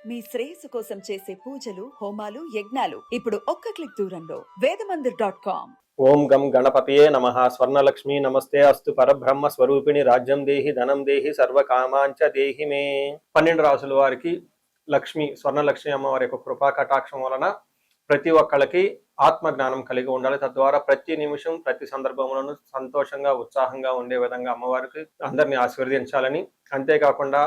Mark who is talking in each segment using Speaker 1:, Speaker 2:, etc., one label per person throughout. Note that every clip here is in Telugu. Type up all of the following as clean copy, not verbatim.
Speaker 1: మీ శ్రేయస్సు కోసం చేసే పూజలు హోమాలు యజ్ఞాలు ఇప్పుడు ఒక్క క్లిక్ దూరంలో వేదమందిర్.com.
Speaker 2: ఓం గం గణపతియే నమః. స్వర్ణలక్ష్మి నమస్తే అస్తు. పరబ్రహ్మ స్వరూపిణి రాజ్యం దేహి ధనం దేహి సర్వకామాంచ దేహి మే. 12 రాసుల వారికి లక్ష్మి స్వర్ణలక్ష్మి అమ్మవారి యొక్క కృపా కటాక్షం వలన ప్రతి ఒక్కళ్ళకి ఆత్మజ్ఞానం కలిగి ఉండాలి. తద్వారా ప్రతి నిమిషం ప్రతి సందర్భంలోనూ సంతోషంగా ఉత్సాహంగా ఉండే విధంగా అమ్మవారికి అందరినీ ఆశీర్వదించాలని, అంతేకాకుండా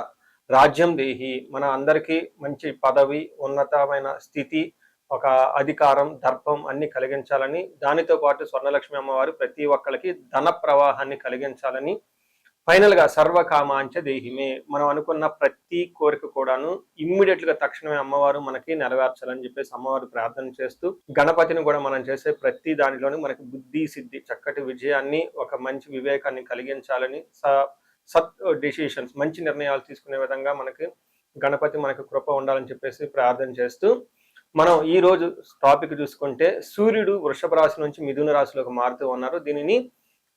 Speaker 2: రాజ్యం దేహి మన అందరికీ మంచి పదవి, ఉన్నతమైన స్థితి, ఒక అధికారం, దర్పం అన్ని కలిగించాలని, దానితో పాటు స్వర్ణలక్ష్మి అమ్మవారు ప్రతి ఒక్కరికి ధన ప్రవాహాన్ని కలిగించాలని, ఫైనల్ గా సర్వకామాంచ దేహిమే మనం అనుకున్న ప్రతి కోరిక కూడాను ఇమ్మీడియట్ గా తక్షణమే అమ్మవారు మనకి నెరవేర్చాలని చెప్పేసి అమ్మవారు ప్రార్థన చేస్తూ, గణపతిని కూడా మనం చేసే ప్రతి దానిలోనూ మనకి బుద్ధి సిద్ధి, చక్కటి విజయాన్ని, ఒక మంచి వివేకాన్ని కలిగించాలని, సత్ డెసిషన్స్ మంచి నిర్ణయాలు తీసుకునే విధంగా మనకి గణపతి మనకి కృప ఉండాలని చెప్పేసి ప్రార్థన చేస్తూ, మనం ఈ రోజు టాపిక్ చూసుకుంటే సూర్యుడు వృషభ రాశి నుంచి మిథున రాశిలోకి మారుతూ ఉన్నారు. దీనిని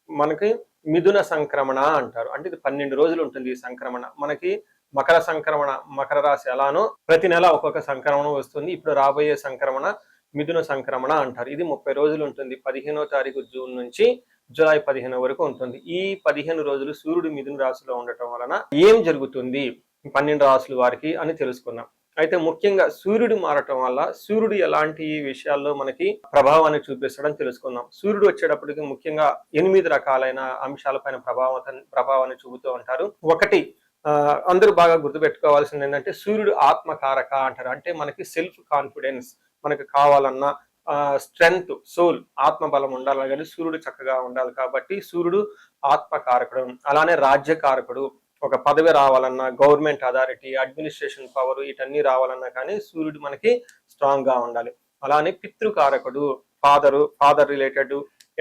Speaker 2: మనకి మిథున సంక్రమణ అంటారు. అంటే ఇది 12 రోజులు ఉంటుంది ఈ సంక్రమణ. మనకి మకర సంక్రమణ, మకర రాశి ఎలానో ప్రతి నెల ఒక్కొక్క సంక్రమణ వస్తుంది. ఇప్పుడు రాబోయే సంక్రమణ మిథున సంక్రమణ అంటారు. ఇది 30 రోజులు ఉంటుంది. 15వ తారీఖు జూన్ నుంచి జూలై 15 వరకు ఉంటుంది. ఈ 15 రోజులు సూర్యుడు మిథున రాశిలో ఉండటం వలన ఏం జరుగుతుంది 12 రాశుల వారికి అని తెలుసుకున్నాం. అయితే ముఖ్యంగా సూర్యుడు మారటం వల్ల సూర్యుడు ఎలాంటి విషయాల్లో మనకి ప్రభావాన్ని చూపిస్తాడని తెలుసుకుందాం. సూర్యుడు వచ్చేటప్పటికి ముఖ్యంగా 8 రకాలైన అంశాలపైన ప్రభావాన్ని చూపుతూ ఉంటారు. ఒకటి అందరూ బాగా గుర్తుపెట్టుకోవాల్సింది ఏంటంటే సూర్యుడు ఆత్మకారక అంటారు. అంటే మనకి సెల్ఫ్ కాన్ఫిడెన్స్, మనకి కావాలన్నా స్ట్రెంగ్త్, సోల్, ఆత్మబలం ఉండాలి కానీ సూర్యుడు చక్కగా ఉండాలి. కాబట్టి సూర్యుడు ఆత్మకారకుడు. అలానే రాజ్యకారకుడు, ఒక పదవి రావాలన్నా, గవర్నమెంట్ అథారిటీ, అడ్మినిస్ట్రేషన్ పవర్, వీటన్నీ రావాలన్నా కానీ సూర్యుడు మనకి స్ట్రాంగ్ గా ఉండాలి. అలానే పితృకారకుడు, father related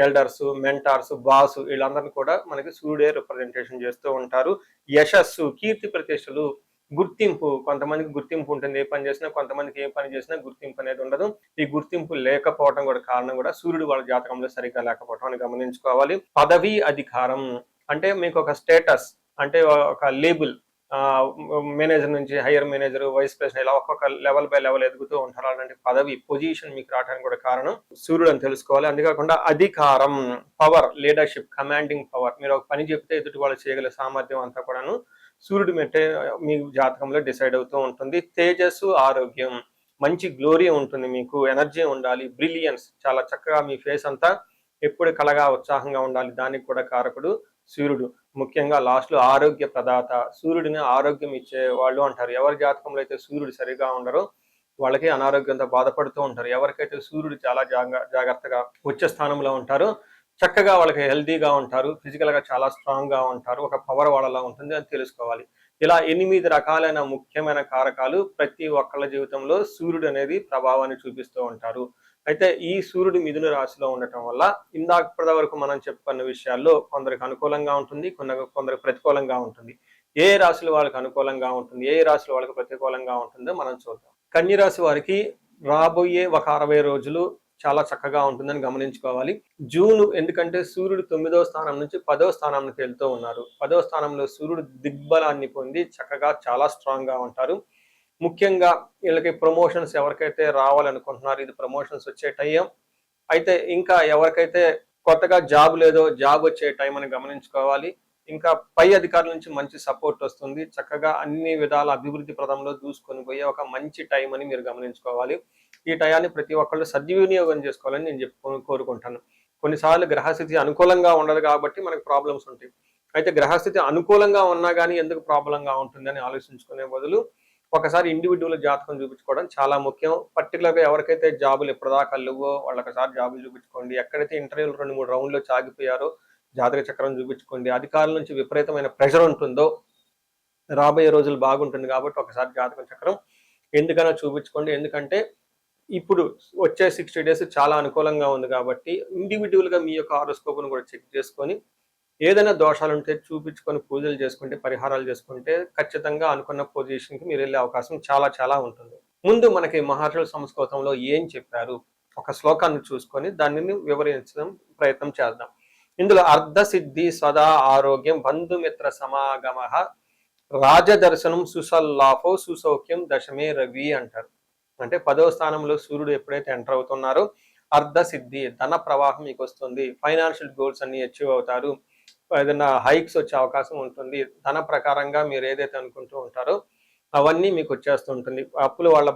Speaker 2: elders, mentors, boss, వీళ్ళందరినీ కూడా మనకి సూర్యుడే రిప్రజెంటేషన్ చేస్తూ ఉంటారు. యశస్సు, కీర్తి ప్రతిష్టలు, గుర్తింపు, కొంతమందికి గుర్తింపు ఉంటుంది ఏ పని చేసినా, కొంతమందికి ఏ పని చేసినా గుర్తింపు అనేది ఉండదు. ఈ గుర్తింపు లేకపోవడం కూడా కారణం కూడా సూర్యుడు వాళ్ళ జాతకంలో సరిగ్గా లేకపోవడం అని గమనించుకోవాలి. పదవి, అధికారం అంటే మీకు ఒక స్టేటస్, అంటే ఒక లేబుల్, మేనేజర్ నుంచి హైయర్ మేనేజర్, వైస్ ప్రెసిడెంట్, ఇలా ఒక్కొక్క లెవెల్ బై లెవెల్ ఎదుగుతూ ఉంటారు. అలాంటి పదవి, పొజిషన్ మీకు రావడానికి కూడా కారణం సూర్యుడు అని తెలుసుకోవాలి. అంతేకాకుండా అధికారం, పవర్, లీడర్షిప్, కమాండింగ్ పవర్, మీరు ఒక పని చెప్తే ఎదుటి వాళ్ళు చేయగల సామర్థ్యం అంతా కూడాను సూర్యుడు మెట్టే మీ జాతకంలో డిసైడ్ అవుతూ ఉంటుంది. తేజస్సు, ఆరోగ్యం, మంచి గ్లోరీ ఉంటుంది, మీకు ఎనర్జీ ఉండాలి, బ్రిలియన్స్, చాలా చక్కగా మీ ఫేస్ అంతా ఎప్పుడు కలగా ఉత్సాహంగా ఉండాలి, దానికి కూడా కారకుడు సూర్యుడు. ముఖ్యంగా లాస్ట్ లో ఆరోగ్య ప్రదాత, సూర్యుడిని ఆరోగ్యం ఇచ్చే వాళ్ళు అంటారు. ఎవరి జాతకంలో అయితే సూర్యుడు సరిగా ఉండరో వాళ్ళకి అనారోగ్యంతో బాధపడుతూ ఉంటారు. ఎవరికైతే సూర్యుడు చాలా జాగ్రత్తగా ఉచ్చ స్థానంలో ఉంటారో చక్కగా వాళ్ళకి హెల్దీగా ఉంటారు, ఫిజికల్ గా చాలా స్ట్రాంగ్ గా ఉంటారు, ఒక పవర్ వాళ్ళలా ఉంటుంది అని తెలుసుకోవాలి. ఇలా 8 రకాలైన ముఖ్యమైన కారకాలు ప్రతి ఒక్కళ్ళ జీవితంలో సూర్యుడు అనేది ప్రభావాన్ని చూపిస్తూ ఉంటారు. అయితే ఈ సూర్యుడు మిథున రాశిలో ఉండటం వల్ల ఇందాక వరకు మనం చెప్పుకున్న విషయాల్లో కొందరికి అనుకూలంగా ఉంటుంది, కొందరికి ప్రతికూలంగా ఉంటుంది. ఏ రాశుల వాళ్ళకి అనుకూలంగా ఉంటుంది, ఏ రాశుల వాళ్ళకి ప్రతికూలంగా ఉంటుందో మనం చూద్దాం. కన్య రాశి వారికి రాబోయే ఒక 60 రోజులు చాలా చక్కగా ఉంటుందని గమనించుకోవాలి. జూన్, ఎందుకంటే సూర్యుడు 9వ స్థానం నుంచి 10వ స్థానానికి వెళ్తూ ఉన్నారు. 10వ స్థానంలో సూర్యుడు దిగ్బలాన్ని పొంది చక్కగా చాలా స్ట్రాంగ్ గా ఉంటారు. ముఖ్యంగా వీళ్ళకి ప్రమోషన్స్ ఎవరికైతే రావాలనుకుంటున్నారో ఇది ప్రమోషన్స్ వచ్చే టైం. అయితే ఇంకా ఎవరికైతే కొత్తగా జాబ్ లేదో జాబ్ వచ్చే టైం అని గమనించుకోవాలి. ఇంకా పై అధికారుల నుంచి మంచి సపోర్ట్ వస్తుంది. చక్కగా అన్ని విధాల అభివృద్ధి ప్రదంలో దూసుకొని పోయే ఒక మంచి టైం అని మీరు గమనించుకోవాలి. ఈ టయాన్ని ప్రతి ఒక్కళ్ళు సద్వినియోగం చేసుకోవాలని నేను కోరుకుంటాను. కొన్నిసార్లు గ్రహస్థితి అనుకూలంగా ఉండదు కాబట్టి మనకు ప్రాబ్లమ్స్ ఉంటాయి. అయితే గ్రహస్థితి అనుకూలంగా ఉన్నా కానీ ఎందుకు ప్రాబ్లంగా ఉంటుంది అని ఆలోచించుకునే బదులు ఒకసారి ఇండివిజువల్ జాతకం చూపించుకోవడం చాలా ముఖ్యం. పర్టికులర్గా ఎవరికైతే జాబులు ఎప్పటిదాకా లేవో వాళ్ళొకసారి జాబులు చూపించుకోండి. ఎక్కడైతే ఇంటర్వ్యూలు 2-3 రౌండ్లో చాగిపోయారో జాతక చక్రం చూపించుకోండి. అధికారుల నుంచి విపరీతమైన ప్రెషర్ ఉంటుందో రాబోయే రోజులు బాగుంటుంది కాబట్టి ఒకసారి జాతక చక్రం ఎందుకైనా చూపించుకోండి. ఎందుకంటే ఇప్పుడు వచ్చే 60 డేస్ చాలా అనుకూలంగా ఉంది కాబట్టి ఇండివిజువల్ గా మీ యొక్క హారోస్కోప్ను కూడా చెక్ చేసుకొని ఏదైనా దోషాలు ఉంటే చూపించుకొని పూజలు చేసుకుంటే, పరిహారాలు చేసుకుంటే ఖచ్చితంగా అనుకున్న పొజిషన్కి మీరు వెళ్ళే అవకాశం చాలా చాలా ఉంటుంది. ముందు మనకి మహర్షుల సంస్కృతంలో ఏం చెప్పారు ఒక శ్లోకాన్ని చూసుకొని దానిని వివరించడం ప్రయత్నం చేద్దాం. ఇందులో అర్ధ సిద్ధి సదా ఆరోగ్యం బంధుమిత్ర సమాగమ రాజదర్శనం సుసల్లాభో సుసౌఖ్యం దశమే రవి అంటారు. అంటే 10వ స్థానంలో సూర్యుడు ఎప్పుడైతే ఎంటర్ అవుతున్నారో అర్ధ సిద్ధి, ధన ప్రవాహం మీకు వస్తుంది, ఫైనాన్షియల్ గోల్స్ అన్ని అచీవ్ అవుతారు, ఏదైనా హైక్స్ వచ్చే అవకాశం ఉంటుంది, ధన ప్రకారంగా మీరు ఏదైతే అనుకుంటూ ఉంటారో అవన్నీ మీకు వచ్చేస్తూ ఉంటుంది. అప్పులు వాళ్ళ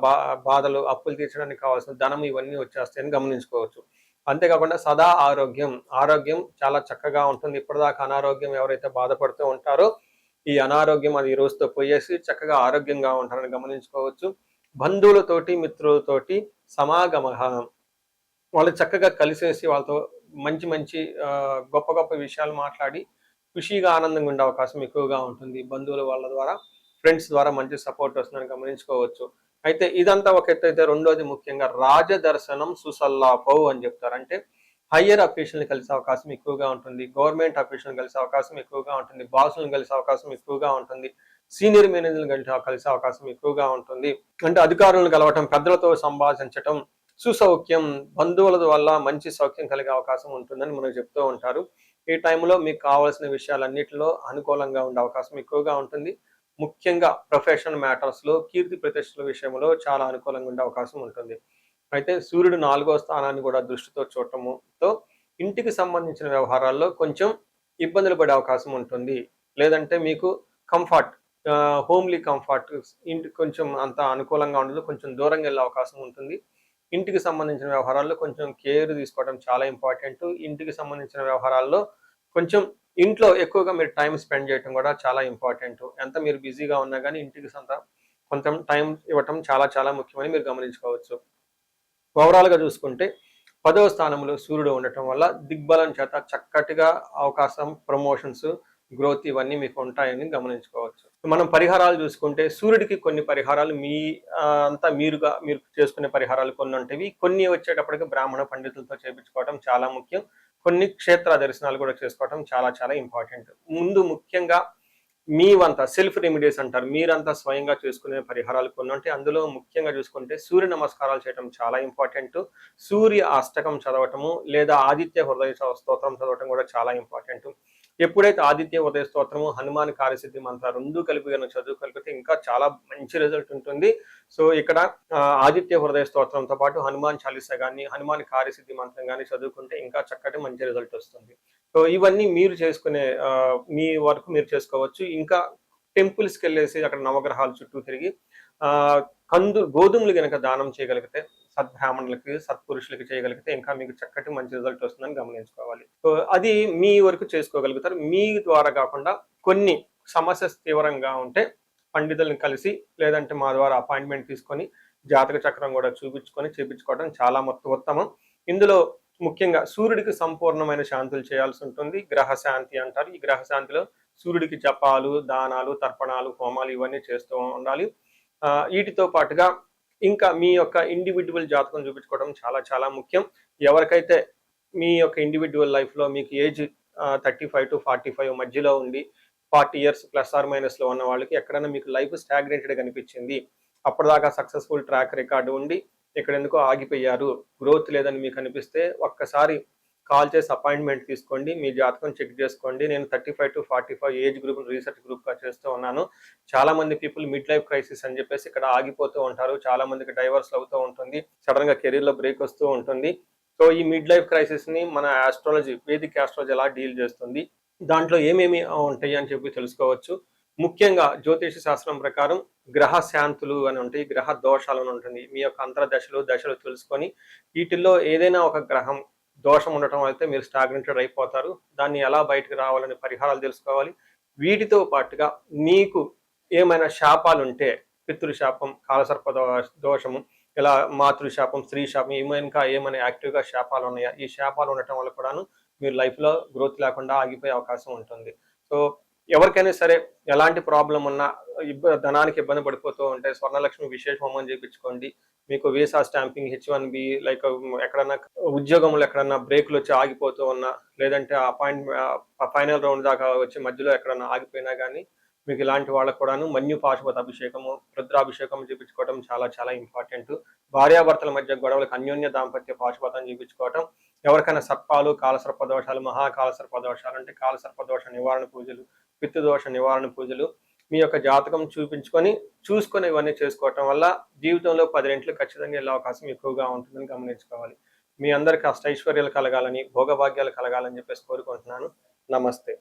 Speaker 2: బాధలు, అప్పులు తీర్చడానికి కావాల్సిన ధనం ఇవన్నీ వచ్చేస్తాయని గమనించుకోవచ్చు. అంతేకాకుండా సదా ఆరోగ్యం, ఆరోగ్యం చాలా చక్కగా ఉంటుంది. ఇప్పటిదాకా అనారోగ్యం ఎవరైతే బాధపడుతూ ఉంటారో ఈ అనారోగ్యం అది ఈ రోజుతో పోయేసి చక్కగా ఆరోగ్యంగా ఉంటారని గమనించుకోవచ్చు. బంధువులతోటి, మిత్రులతోటి సమాగమ, వాళ్ళు చక్కగా కలిసేసి వాళ్ళతో మంచి మంచి గొప్ప గొప్ప విషయాలు మాట్లాడి ఖుషీగా ఆనందంగా ఉండే అవకాశం ఎక్కువగా ఉంటుంది. బంధువుల వాళ్ళ ద్వారా, ఫ్రెండ్స్ ద్వారా మంచి సపోర్ట్ వస్తుందని గమనించుకోవచ్చు. అయితే ఇదంతా ఒక ఎత్తు అయితే, రెండోది ముఖ్యంగా రాజదర్శనం సుసల్లాభౌ అని చెప్తారు. అంటే హయ్యర్ అఫీషియల్ని కలిసే అవకాశం ఎక్కువగా ఉంటుంది, గవర్నమెంట్ అఫీషియల్ని కలిసే అవకాశం ఎక్కువగా ఉంటుంది, బాసులను కలిసే అవకాశం ఎక్కువగా ఉంటుంది, సీనియర్ మేనేజర్లు కలిసే అవకాశం ఎక్కువగా ఉంటుంది. అంటే అధికారులను కలవటం, పెద్దలతో సంభాషించటం, సుసౌఖ్యం, బంధువుల వల్ల మంచి సౌఖ్యం కలిగే అవకాశం ఉంటుందని మనకు చెప్తూ ఉంటారు. ఈ టైంలో మీకు కావాల్సిన విషయాలన్నిటిలో అనుకూలంగా ఉండే అవకాశం ఎక్కువగా ఉంటుంది. ముఖ్యంగా ప్రొఫెషనల్ మ్యాటర్స్లో, కీర్తి ప్రతిష్టల విషయంలో చాలా అనుకూలంగా ఉండే అవకాశం ఉంటుంది. అయితే సూర్యుడు 4వ స్థానాన్ని కూడా దృష్టితో చూడటంతో ఇంటికి సంబంధించిన వ్యవహారాల్లో కొంచెం ఇబ్బందులు పడే అవకాశం ఉంటుంది. లేదంటే మీకు కంఫర్ట్, హోమ్లీ కంఫర్ట్, ఇంటికి కొంచెం అంత అనుకూలంగా ఉండదు, కొంచెం దూరంగా వెళ్ళే అవకాశం ఉంటుంది. ఇంటికి సంబంధించిన వ్యవహారాల్లో కొంచెం కేర్ తీసుకోవడం చాలా ఇంపార్టెంట్. ఇంటికి సంబంధించిన వ్యవహారాల్లో కొంచెం ఇంట్లో ఎక్కువగా మీరు టైం స్పెండ్ చేయడం కూడా చాలా ఇంపార్టెంట్. ఎంత మీరు బిజీగా ఉన్నా కానీ ఇంటికి కొంచెం టైం ఇవ్వటం చాలా చాలా ముఖ్యమని మీరు గమనించుకోవచ్చు. ఓవరాల్గా చూసుకుంటే 10వ స్థానంలో సూర్యుడు ఉండటం వల్ల దిగ్బలం చేత చక్కటిగా అవకాశం, ప్రమోషన్స్, గ్రోత్ ఇవన్నీ మీకు ఉంటాయని గమనించుకోవచ్చు. మనం పరిహారాలు చూసుకుంటే సూర్యుడికి కొన్ని పరిహారాలు మీరు చేసుకునే పరిహారాలు కొన్ని ఉంటాయి. కొన్ని వచ్చేటప్పటికి బ్రాహ్మణ పండితులతో చేయించుకోవడం చాలా ముఖ్యం. కొన్ని క్షేత్ర దర్శనాలు కూడా చేసుకోవడం చాలా చాలా ఇంపార్టెంట్. ముందు ముఖ్యంగా మీవంతా సెల్ఫ్ రెమెడీస్ అంటారు, మీరంతా స్వయంగా చేసుకునే పరిహారాలు కొన్ని ఉంటాయి. అందులో ముఖ్యంగా చూసుకుంటే సూర్య నమస్కారాలు చేయడం చాలా ఇంపార్టెంట్. సూర్య అష్టకం చదవటము లేదా ఆదిత్య హృదయ స్తోత్రం చదవటం కూడా చాలా ఇంపార్టెంట్. ఎప్పుడైతే ఆదిత్య హృదయ స్తోత్రము, హనుమాన్ కార్యసిద్ధి మంత్ర రెండు కలిపి కనుక చదువుకలిపితే ఇంకా చాలా మంచి రిజల్ట్ ఉంటుంది. సో ఇక్కడ ఆదిత్య హృదయ స్తోత్రంతో పాటు హనుమాన్ చాలీసా కానీ, హనుమాన్ కార్యసిద్ధి మంత్రం కానీ చదువుకుంటే ఇంకా చక్కటి మంచి రిజల్ట్ వస్తుంది. సో ఇవన్నీ మీరు చేసుకునే మీ వరకు మీరు చేసుకోవచ్చు. ఇంకా టెంపుల్స్కి వెళ్ళేసి అక్కడ నవగ్రహాల చుట్టూ తిరిగి గోధుమలు కనుక దానం చేయగలిగితే, సద్బ్రాహ్మణులకి, సత్పురుషులకి చేయగలిగితే ఇంకా మీకు చక్కటి మంచి రిజల్ట్ వస్తుందని గమనించుకోవాలి. సో అది మీ వరకు చేసుకోగలుగుతారు. మీ ద్వారా కాకుండా కొన్ని సమస్య తీవ్రంగా ఉంటే పండితులను కలిసి, లేదంటే మా ద్వారా అపాయింట్మెంట్ తీసుకొని జాతక చక్రం కూడా చూపించుకొని చేపించుకోవడం చాలా ఉత్తమం. ఇందులో ముఖ్యంగా సూర్యుడికి సంపూర్ణమైన శాంతులు చేయాల్సి ఉంటుంది. గ్రహ శాంతి అంటారు. ఈ గ్రహ శాంతిలో సూర్యుడికి జపాలు, దానాలు, తర్పణాలు, హోమాలు ఇవన్నీ చేస్తూ ఉండాలి. వీటితో పాటుగా ఇంకా మీ యొక్క ఇండివిజువల్ జాతకం చూపించుకోవడం చాలా చాలా ముఖ్యం. ఎవరికైతే మీ యొక్క ఇండివిజువల్ లైఫ్లో మీకు ఏజ్ 35 to 45 మధ్యలో ఉండి 40 years ప్లస్ ఆర్ మైనస్లో ఉన్న వాళ్ళకి ఎక్కడైనా మీకు లైఫ్ స్టాగ్నేటెడ్ కనిపించింది, అప్పటిదాకా సక్సెస్ఫుల్ ట్రాక్ రికార్డు ఉండి ఇక్కడ ఎందుకో ఆగిపోయారు, గ్రోత్ లేదని మీకు అనిపిస్తే ఒక్కసారి కాల్ చేసి అపాయింట్మెంట్ తీసుకోండి, మీ జాతకం చెక్ చేసుకోండి. నేను 35 to 45 ఏజ్ గ్రూప్ రీసెర్చ్ గ్రూప్గా చేస్తూ ఉన్నాను. చాలా మంది పీపుల్ మిడ్ లైఫ్ క్రైసిస్ అని చెప్పేసి ఇక్కడ ఆగిపోతూ ఉంటారు. చాలా మందికి డైవర్స్ అవుతూ ఉంటుంది, సడన్గా కెరీర్లో బ్రేక్ వస్తూ ఉంటుంది. సో ఈ మిడ్ లైఫ్ క్రైసిస్ని మన ఆస్ట్రాలజీ, వేదిక్ ఆస్ట్రాలజీ ఎలా డీల్ చేస్తుంది, దాంట్లో ఏమేమి ఉంటాయి అని చెప్పి తెలుసుకోవచ్చు. ముఖ్యంగా జ్యోతిష శాస్త్రం ప్రకారం గ్రహ శాంతులు అని ఉంటాయి, గ్రహ దోషాలు అని ఉంటుంది. మీ యొక్క దశలు తెలుసుకొని వీటిల్లో ఏదైనా ఒక గ్రహం దోషం ఉండటం అయితే మీరు స్టాగ్నెటెడ్ అయిపోతారు. దాన్ని ఎలా బయటకు రావాలని పరిహారాలు తెలుసుకోవాలి. వీటితో పాటుగా మీకు ఏమైనా శాపాలు ఉంటే, పితృశాపం, కాలసర్ప దోషము, ఇలా మాతృశాపం, స్త్రీ శాపం, ఇంకా ఏమైనా యాక్టివ్గా శాపాలు ఉన్నాయా, ఈ శాపాలు ఉండటం వల్ల కూడాను మీరు లైఫ్లో గ్రోత్ లేకుండా ఆగిపోయే అవకాశం ఉంటుంది. సో ఎవరికైనా సరే ఎలాంటి ప్రాబ్లం ఉన్నా, ధనానికి ఇబ్బంది పడిపోతూ ఉంటే స్వర్ణలక్ష్మి విశేష హోమం చేయించుకోండి. మీకు వీసా స్టాంపింగ్, H1B, లైక్ ఎక్కడన్నా ఉద్యోగంలో ఎక్కడన్నా బ్రేకులు వచ్చి ఆగిపోతూ ఉన్నా, లేదంటే ఫైనల్ రౌండ్ దాకా వచ్చి మధ్యలో ఎక్కడన్నా ఆగిపోయినా కానీ మీకు ఇలాంటి వాళ్ళకు కూడాను మన్యు పాశుపత అభిషేకము, రుద్రాభిషేకం చేయించుకోవడం చాలా చాలా ఇంపార్టెంట్. భార్యాభర్తల మధ్య గొడవలకు అన్యోన్య దాంపత్య పాశుపతం చేయించుకోవటం. ఎవరికైనా సర్పాలు, కాలసర్ప దోషాలు, మహాకాలసర్ప దోషాలు అంటే కాలసర్ప దోష నివారణ పూజలు, పితృదోష నివారణ పూజలు, మీ యొక్క జాతకం చూసుకొని ఇవన్నీ చేసుకోవటం వల్ల జీవితంలో 10 రెట్లు ఖచ్చితంగా వెళ్ళే అవకాశం ఎక్కువగా ఉంటుందని గమనించుకోవాలి. మీ అందరికీ అష్టైశ్వర్యాలు కలగాలని, భోగభాగ్యాలు కలగాలని చెప్పేసి కోరుకుంటున్నాను. నమస్తే.